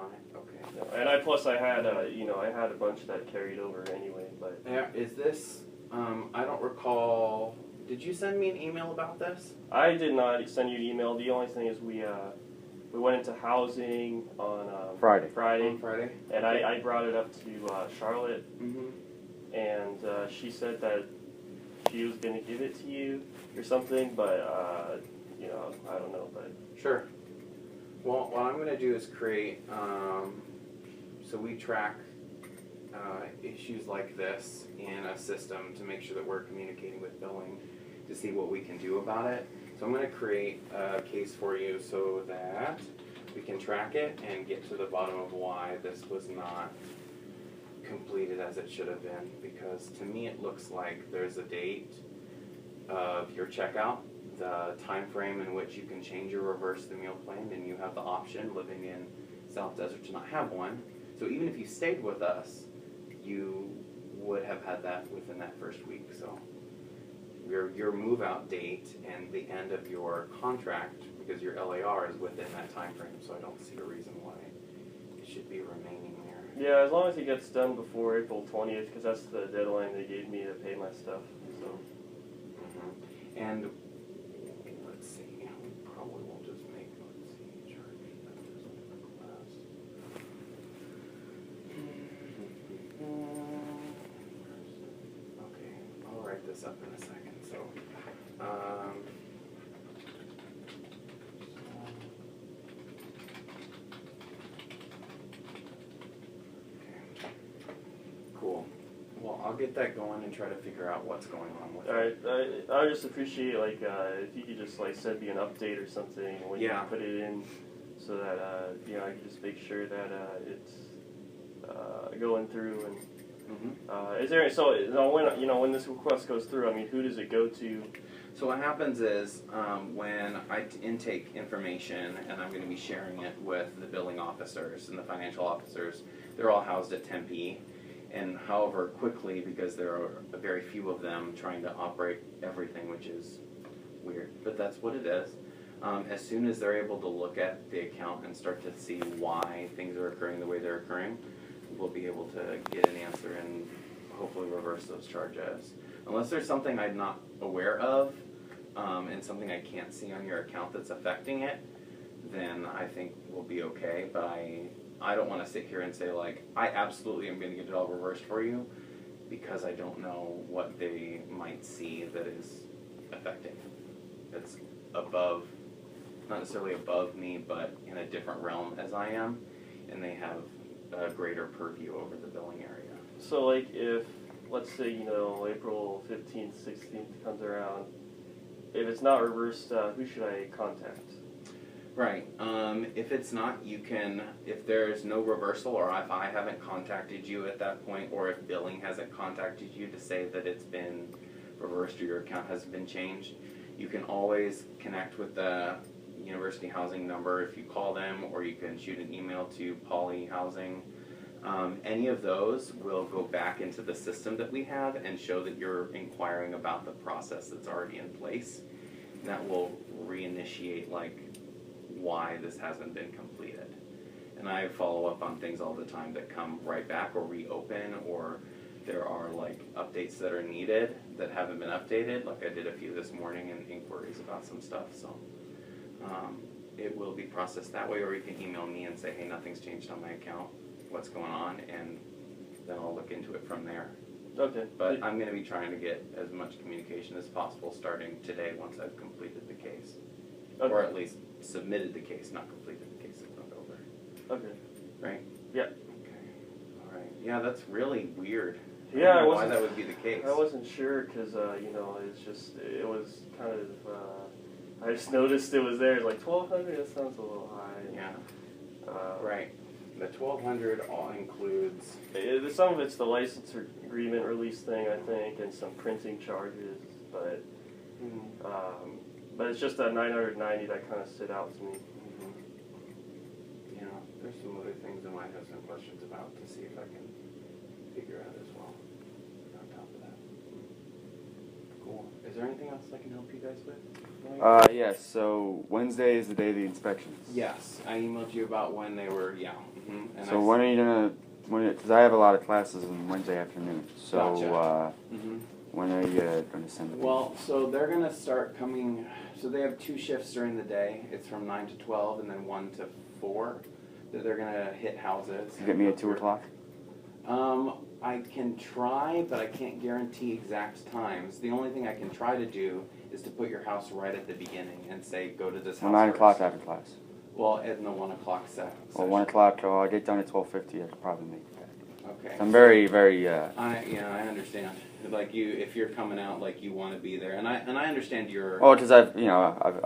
on it. Okay. And I had I had a bunch that carried over anyway. But yeah, is this? I don't recall. Did you send me an email about this? I did not send you an email. The only thing is we went into housing on Friday. On Friday. And I brought it up to Charlotte, and she said that she was going to give it to you or something, but I don't know. But sure. Well, what I'm going to do is create. So we track issues like this in a system to make sure that we're communicating with billing to see what we can do about it. So I'm going to create a case for you so that we can track it and get to the bottom of why this was not completed as it should have been. Because to me it looks like there's a date of your checkout, the time frame in which you can change or reverse the meal plan, and you have the option living in South Desert to not have one. So even if you stayed with us, you would have had that within that first week. So your move out date and the end of your contract, because your LAR is within that time frame, so I don't see a reason why it should be remaining there. yeah, as long as it gets done before April 20th, because that's the deadline they gave me to pay my stuff. So. And let's see, we probably will just make, let's see, charge class. Okay, I'll write this up in a second. So, okay, cool. Well, I'll get that going and try to figure out what's going on with it. Alright, I just appreciate if you could just send me an update or something when you put it in, so that I can just make sure that it's going through. And is there when this request goes through? I mean, who does it go to? So what happens is when I intake information and I'm going to be sharing it with the billing officers and the financial officers, they're all housed at Tempe. And however quickly, because there are very few of them trying to operate everything, which is weird, but that's what it is. As soon as they're able to look at the account and start to see why things are occurring the way they're occurring, we'll be able to get an answer and hopefully reverse those charges. Unless there's something I'm not aware of and something I can't see on your account that's affecting it, then I think we'll be okay. But I don't want to sit here and say, I absolutely am going to get it all reversed for you, because I don't know what they might see that is affecting it. It's above, not necessarily above me, but in a different realm as I am, and they have a greater purview over the billing area. So, if, let's say, April 15th, 16th comes around, if it's not reversed, who should I contact? Right. If it's not, you can, if there's no reversal, or if I haven't contacted you at that point, or if billing hasn't contacted you to say that it's been reversed or your account hasn't been changed, you can always connect with the University Housing number if you call them, or you can shoot an email to Poly Housing. Any of those will go back into the system that we have and show that you're inquiring about the process that's already in place. That will reinitiate why this hasn't been completed. And I follow up on things all the time that come right back or reopen, or there are updates that are needed that haven't been updated. I did a few this morning and inquiries about some stuff. So it will be processed that way, or you can email me and say, hey, nothing's changed on my account, what's going on, and then I'll look into it from there. Okay. But I'm going to be trying to get as much communication as possible starting today once I've completed the case. Okay. Or at least submitted the case, not completed the case. It's not over. Okay. Right? Yeah. Okay. All right. Yeah, that's really weird. Yeah, I don't know why that would be the case. I wasn't sure because, it was kind of, I just noticed it was there. It's 1,200, that sounds a little high. Yeah. Right. The 1,200 all includes... Some of it's the license agreement release thing, I think, and some printing charges, but it's just that 990 that kind of stood out to me. Yeah, there's some other things I might have some questions about to see if I can figure out as well on top of that. Cool. Is there anything else I can help you guys with? Yes, so Wednesday is the day of the inspections. Yes, I emailed you about when they were, yeah. Mm-hmm. And So when are you gonna, because I have a lot of classes on Wednesday afternoon, so Gotcha. when are you gonna send them? Well, so they're going to start coming, so they have 2 shifts during the day. It's from 9 to 12 and then 1 to 4 that they're going to hit houses. You get me at 2 o'clock? I can try, but I can't guarantee exact times. The only thing I can try to do is to put your house right at the beginning and say, go to this house. Well, 9 o'clock after class. Well, in the 1 o'clock set. Well, 1 o'clock, I get done at 12:50. I could probably make that. Okay. I'm very, very. I understand. Like if you're coming out, like you want to be there, and I understand your. Oh, because I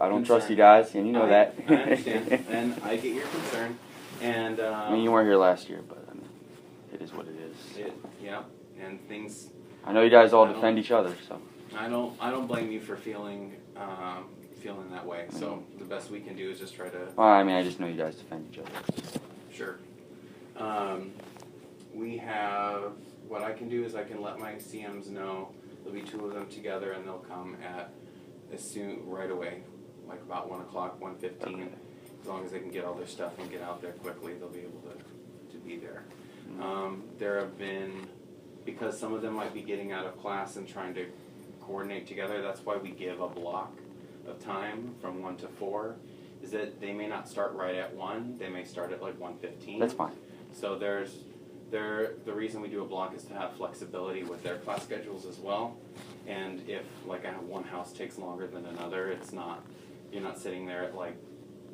don't trust you guys, and you know that. I understand, and I get your concern, and. I mean, you weren't here last year, but I mean, it is what it is. Yeah, and things. I know you guys all defend each other, so. I don't blame you for feeling that way. So the best we can do is just try to. Well, I mean, I just know you guys defend each other. Sure. We have. What I can do is I can let my CMs know. There'll be 2 of them together, and they'll come right away, like about 1 o'clock, 1:15. Okay. As long as they can get all their stuff and get out there quickly, they'll be able to be there. There have been, because some of them might be getting out of class and trying to coordinate together. That's why we give a block of time from 1 to 4. Is that they may not start right at 1. They may start at like 1:15. That's fine. So the reason we do a block is to have flexibility with their class schedules as well. And if like one house takes longer than another, you're not sitting there at like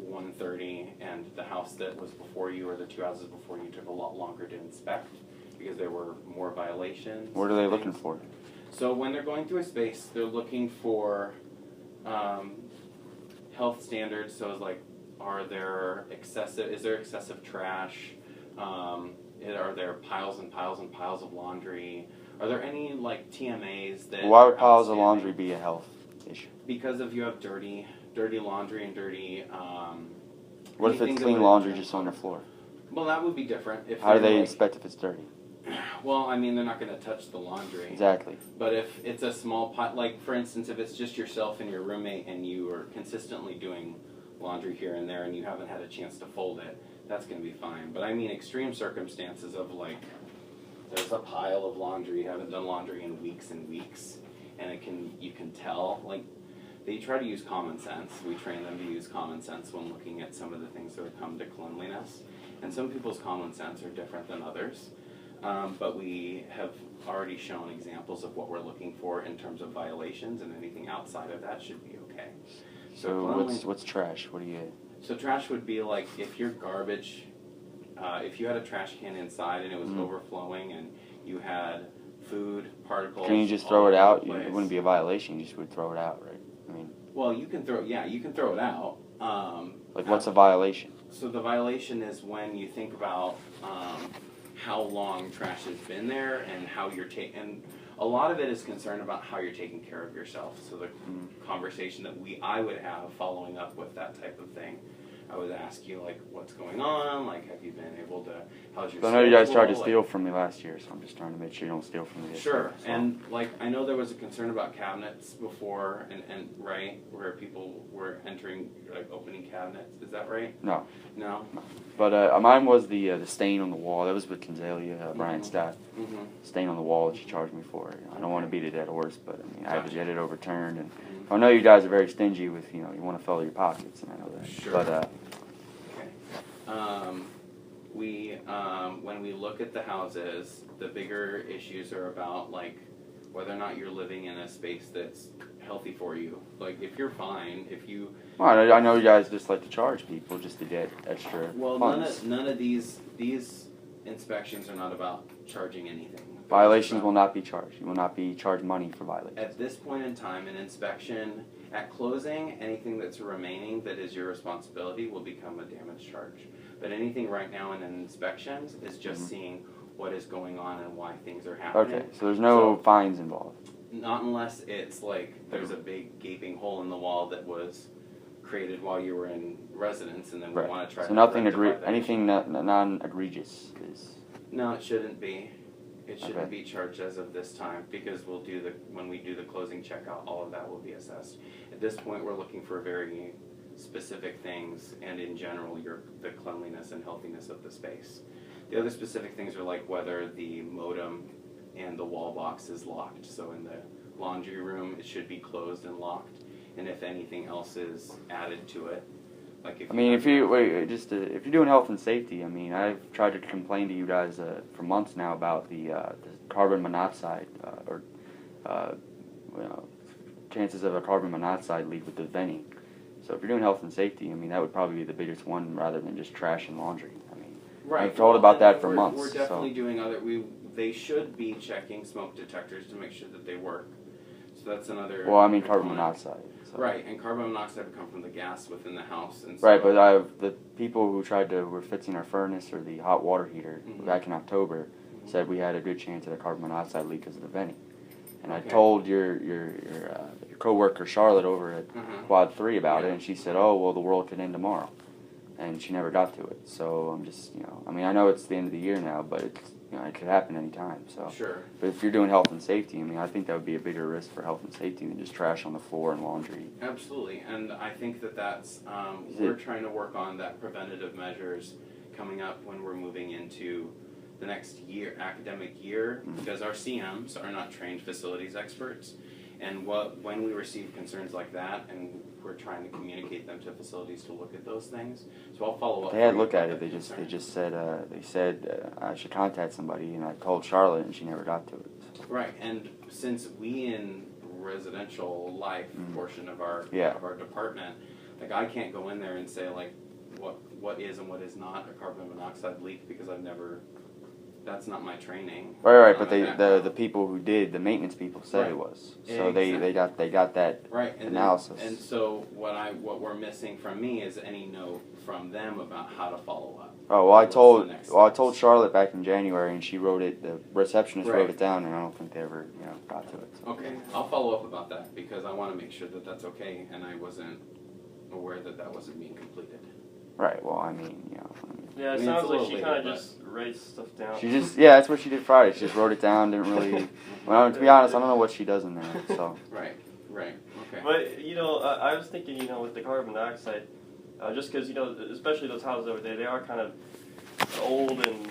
1:30 and the house that was before you or the 2 houses before you took a lot longer to inspect because there were more violations. What are they looking for? So when they're going through a space, they're looking for health standards. So it's like, is there excessive trash? Are there piles and piles and piles of laundry? Are there any like TMAs that? Why would piles of laundry be a health issue? Because if you have dirty laundry and dirty. What if it's clean laundry just on the floor? Well, that would be different. How do they inspect if it's dirty? Well, I mean, they're not going to touch the laundry. Exactly. But if it's a small pot, like for instance, if it's just yourself and your roommate and you are consistently doing laundry here and there and you haven't had a chance to fold it, that's going to be fine. But I mean extreme circumstances of like, there's a pile of laundry, you haven't done laundry in weeks and weeks, and you can tell, like, they try to use common sense. We train them to use common sense when looking at some of the things that come to cleanliness. And some people's common sense are different than others. But we have already shown examples of what we're looking for in terms of violations, and anything outside of that should be okay. So what's trash? What do you? So trash would be like if your garbage, if you had a trash can inside and it was overflowing and you had food particles. Can you just throw it out? It wouldn't be a violation. You just would throw it out, right? I mean. Well, you can throw it out. Like what's a violation? So the violation is when you think about how long trash has been there and how you're taking. A lot of it is concerned about how you're taking care of yourself. So the conversation that I would have following up with that type of thing, I would ask you like, what's going on? Like, have you been able to? How's your? I know you guys tried to steal from me last year, so I'm just trying to make sure you don't steal from me. Sure, and like I know there was a concern about cabinets before, and right where people were entering, like opening cabinets. Is that right? No. No. But mine was the stain on the wall. That was with Kinzalia, Brian's staff. Stain on the wall that she charged me for. You know, I don't want to beat a dead horse, but I mean I had to get it overturned. And I know you guys are very stingy with you want to fill your pockets, and I know that. Sure. But okay. When we look at the houses, the bigger issues are about like whether or not you're living in a space that's healthy for you. Like if you're fine, if you. Well, I know you guys just like to charge people just to get extra. Well, funds. none of these inspections are not about charging anything. Violations will not be charged. You will not be charged money for violations. At this point in time, an inspection, at closing, anything that's remaining that is your responsibility will become a damage charge. But anything right now in an inspection is just seeing what is going on and why things are happening. Okay, so there's no fines involved. Not unless it's like there's a big gaping hole in the wall that was created while you were in residence, and then we want to try. So nothing anything non-egregious is. No, it shouldn't be. It shouldn't be charged as of this time, because when we do the closing checkout, all of that will be assessed. At this point, we're looking for very specific things, and in general, the cleanliness and healthiness of the space. The other specific things are like whether the modem and the wall box is locked. So in the laundry room, it should be closed and locked, and if anything else is added to it, like if if you're doing health and safety, I mean, I've tried to complain to you guys for months now about the carbon monoxide chances of a carbon monoxide leak with the venting. So if you're doing health and safety, I mean, that would probably be the biggest one rather than just trash and laundry. I mean, right. I've told about that for months. We're definitely doing they should be checking smoke detectors to make sure that they work. So that's another. Well, I mean, carbon monoxide. So. Right, and carbon monoxide would come from the gas within the house. And so right, but the people who were fixing our furnace or the hot water heater back in October said we had a good chance of a carbon monoxide leak because of the venting. And I told your coworker Charlotte over at Quad 3 about it, and she said, "Oh, well, the world could end tomorrow," and she never got to it. So I'm just, I mean, I know it's the end of the year now, but it's, it could happen anytime. So sure. But if you're doing health and safety, I mean, I think that would be a bigger risk for health and safety than just trash on the floor and laundry. Absolutely, and I think that's we're trying to work on that preventative measures coming up when we're moving into the next academic year, because our CMs are not trained facilities experts, and when we receive concerns like that, and we're trying to communicate them to facilities to look at those things. So I'll follow up. They had look at it. They just said I should contact somebody, and I told Charlotte, and she never got to it. So. Right, and since we in residential life portion of our department, like I can't go in there and say like what is and what is not a carbon monoxide leak, because I've never. That's not my training. Right, but the people who did, the maintenance people said it was. So exactly. they got that analysis. And so what we're missing from me is any note from them about how to follow up. Oh well, I told Charlotte back in January, and she wrote it. The receptionist wrote it down, and I don't think they ever got to it. So. Okay, I'll follow up about that, because I want to make sure that that's okay, and I wasn't aware that wasn't being completed. Right. Well, I mean, Yeah, it sounds like she kind of just writes stuff down. She just, that's what she did Friday. She just wrote it down, didn't really, well, to be honest, I don't know what she does in there, so. Right, okay. But, I was thinking, with the carbon dioxide, just because, especially those houses over there, they are kind of old, and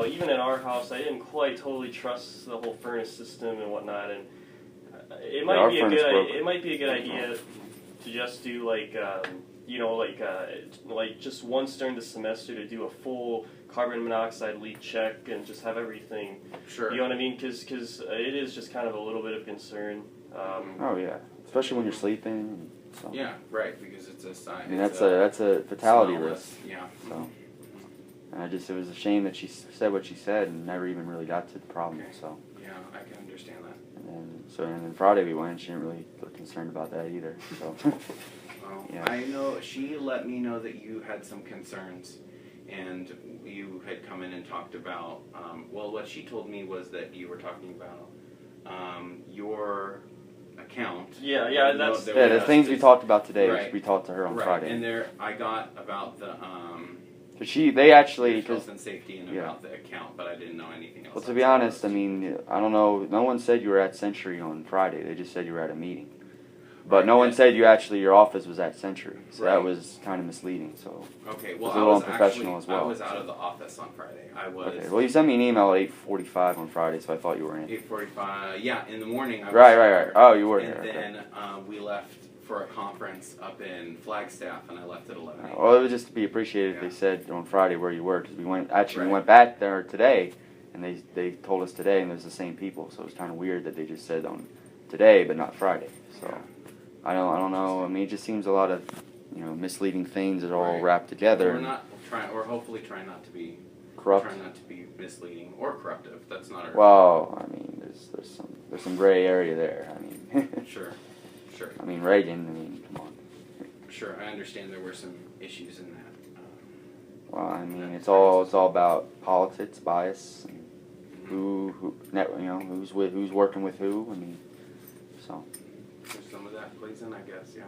even in our house, I didn't quite totally trust the whole furnace system and whatnot, and it might be a good idea to just do, just once during the semester to do a full carbon monoxide leak check and just have everything. Sure. You know what I mean? Because it is just kind of a little bit of concern. Oh yeah, especially when you're sleeping. So. Yeah, right. Because it's a sign. I mean, that's a fatality risk. Yeah. So. And it was a shame that she said what she said and never even really got to the problem. Okay. So. Yeah, I can understand that. And then Friday we went. She didn't really look concerned about that either. So. Well, yeah. I know she let me know that you had some concerns, and you had come in and talked about. What she told me was that you were talking about your account. Yeah, that's the things we talked about today. Right. We talked to her on Friday. And I got about the. They actually health and safety and about the account, but I didn't know anything else. Well, to be honest, I mean, I don't know. No one said you were at Century on Friday. They just said you were at a meeting. But no one said your office was at Century, so that was kind of misleading. So okay, well, it was a little unprofessional as well. I was out of the office on Friday. Okay, well, you sent me an email at 8:45 on Friday, so I thought you were in. 8:45, yeah, in the morning. Right. Oh, you were here. And then we left for a conference up in Flagstaff, and I left at 11. Well, it was just to be appreciated if they said on Friday where you were, because we went back there today, and they told us today, and it was the same people, so it was kind of weird that they just said on today but not Friday. So. Yeah. I don't know. I mean, it just seems a lot of, misleading things that are all wrapped together. We're hopefully trying not to be corrupt. Trying not to be misleading or corruptive. That's not our. Well, I mean, there's some gray area there. I mean. Sure. I mean, Reagan. I mean, come on. Sure, I understand there were some issues in that. Well, I mean, it's all about politics, bias, and who's working with who. I mean, so. There's some of that plays in, I guess, yeah.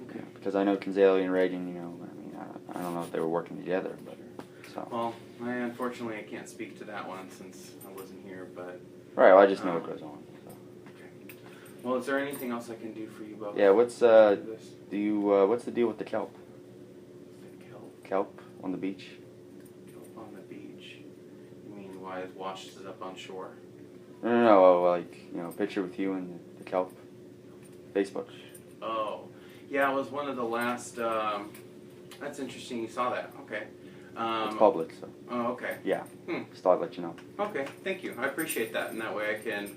Okay. Because I know Kinzali and Reagan, I mean, I don't know if they were working together, but. So. Well, unfortunately I can't speak to that one since I wasn't here, but. Right. Well, I just know what goes on. So. Okay. Well, is there anything else I can do for you, Bo? Yeah. What's what's the deal with the kelp? The kelp? Kelp on the beach. Kelp on the beach. You mean why it washes up on shore? No, like picture with you and the kelp. Facebook. Oh, yeah, it was one of the last. That's interesting. You saw that. Okay. It's public, so. Oh, okay. Yeah. Just thought I'd let you know. Okay, thank you. I appreciate that, and that way I can.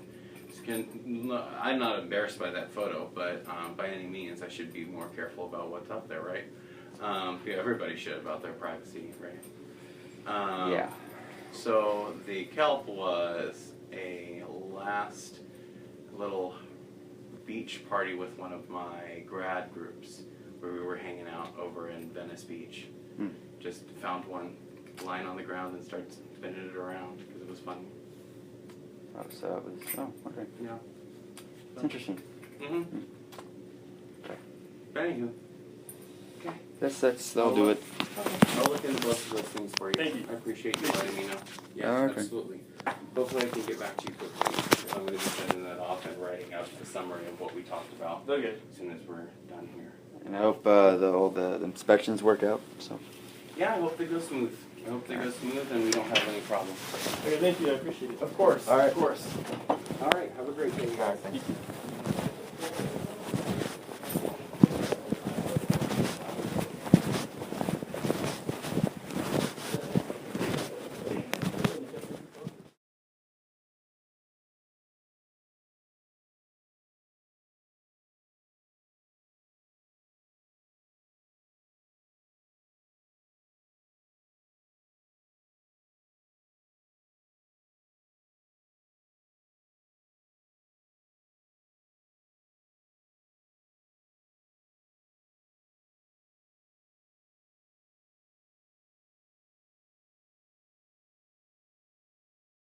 I'm not embarrassed by that photo, but by any means, I should be more careful about what's up there, right? Yeah, everybody should about their privacy, right? Yeah. So the kelp was a last little beach party with one of my grad groups where we were hanging out over in Venice Beach. Just found one lying on the ground and started spinning it around because it was funny. Oh, so it was. Oh, okay. Yeah. It's interesting. Mm-hmm. Okay. Anywho. Okay. That'll do it. Okay. I'll look into both of those things for you. Thank you. I appreciate you letting me know. Yeah, Okay. absolutely. Hopefully I can get back to you quickly. I'm going to be sending that off and writing up the summary of what we talked about Okay. as soon as we're done here. And I hope the inspections work out. So. Yeah, I hope they go smooth. I hope they go smooth and we don't have any problems. Okay, thank you. I appreciate it. Of course. All right. Of course. All right. Have a great day, guys. You too.